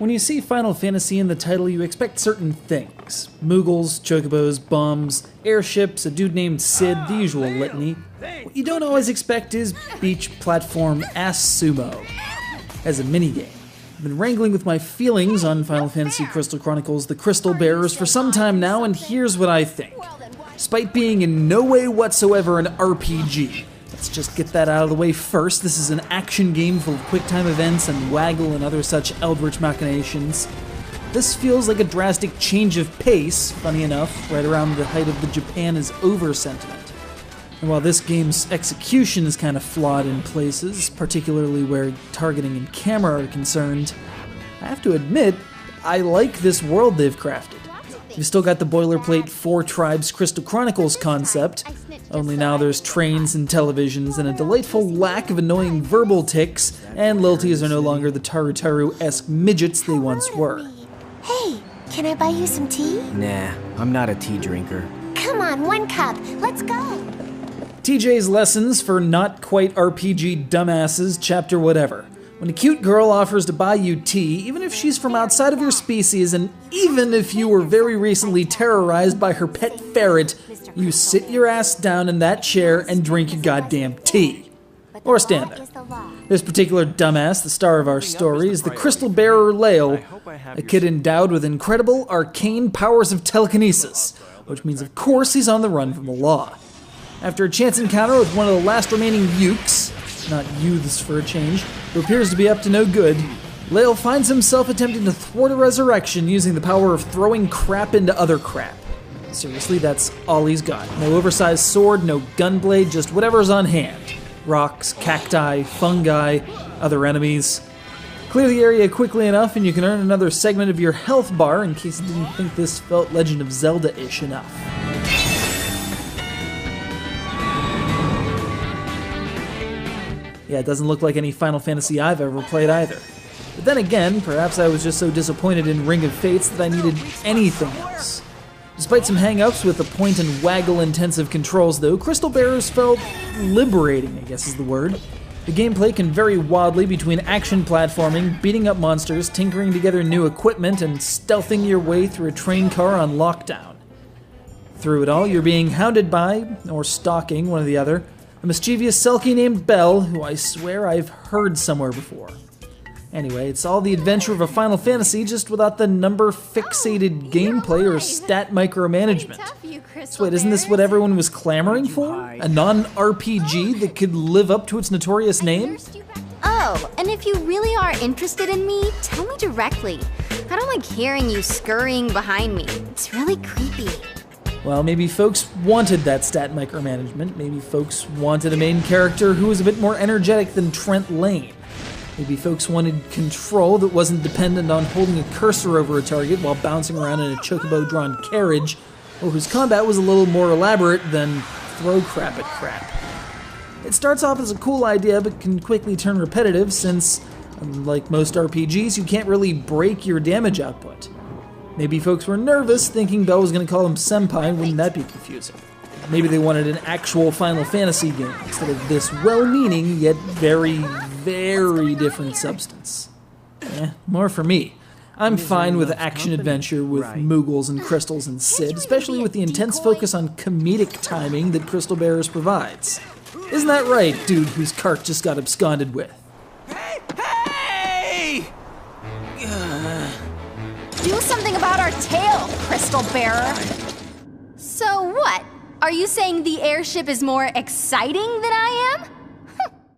When you see Final Fantasy in the title, you expect certain things. Moogles, chocobos, bombs, airships, a dude named Sid, the usual litany. What you don't always expect is beach platform ass sumo as a minigame. I've been wrangling with my feelings on Final Fantasy Crystal Chronicles The Crystal Bearers for some time now, and here's what I think. Despite being in no way whatsoever an RPG, let's just get that out of the way first. This is an action game full of quick-time events and waggle and other such eldritch machinations. This feels like a drastic change of pace, funny enough, right around the height of the Japan is over sentiment. And while this game's execution is kind of flawed in places, particularly where targeting and camera are concerned, I have to admit, I like this world they've crafted. You've still got the boilerplate Four Tribes Crystal Chronicles concept, only now there's trains and televisions and a delightful lack of annoying verbal tics, and lilties are no longer the Tarutaru-esque midgets they once were. Hey, can I buy you some tea? Nah, I'm not a tea drinker. Come on, 1 cup, let's go. TJ's Lessons for Not Quite RPG Dumbasses, chapter whatever. When a cute girl offers to buy you tea, even if she's from outside of your species, and even if you were very recently terrorized by her pet ferret, you sit your ass down in that chair and drink your goddamn tea. Or stand there. This particular dumbass, the star of our story, is the Crystal Bearer Lael, a kid endowed with incredible arcane powers of telekinesis, which means of course he's on the run from the law. After a chance encounter with one of the last remaining Ukes, not youths for a change, who appears to be up to no good, Lael finds himself attempting to thwart a resurrection using the power of throwing crap into other crap. Seriously, that's all he's got. No oversized sword, no gunblade, just whatever's on hand. Rocks, cacti, fungi, other enemies. Clear the area quickly enough and you can earn another segment of your health bar in case you didn't think this felt Legend of Zelda-ish enough. Yeah, it doesn't look like any Final Fantasy I've ever played either. But then again, perhaps I was just so disappointed in Ring of Fates that I needed anything else. Despite some hang-ups with the point and waggle intensive controls though, Crystal Bearers felt liberating, I guess is the word. The gameplay can vary wildly between action platforming, beating up monsters, tinkering together new equipment, and stealthing your way through a train car on lockdown. Through it all, you're being hounded by, or stalking, one or the other, a mischievous Selkie named Belle, who I swear I've heard somewhere before. Anyway, it's all the adventure of a Final Fantasy, just without the number-fixated gameplay or stat micromanagement. So wait, isn't this what everyone was clamoring for? A non-RPG that could live up to its notorious name? Oh, and if you really are interested in me, tell me directly. I don't like hearing you scurrying behind me. It's really creepy. Well, maybe folks wanted that stat micromanagement. Maybe folks wanted a main character who was a bit more energetic than Trent Lane. Maybe folks wanted control that wasn't dependent on holding a cursor over a target while bouncing around in a chocobo-drawn carriage, or whose combat was a little more elaborate than throw crap at crap. It starts off as a cool idea, but can quickly turn repetitive since, unlike most RPGs, you can't really break your damage output. Maybe folks were nervous, thinking Belle was going to call him Senpai, wouldn't that be confusing? Maybe they wanted an actual Final Fantasy game, instead of this well-meaning, yet very, very different substance. More for me. I'm fine with action-adventure with Moogles and crystals and Sid, especially with the intense focus on comedic timing that Crystal Bearers provides. Isn't that right, dude whose cart just got absconded with? Hey! Do something about our tail, Crystal Bearer. So what? Are you saying the airship is more exciting than I am?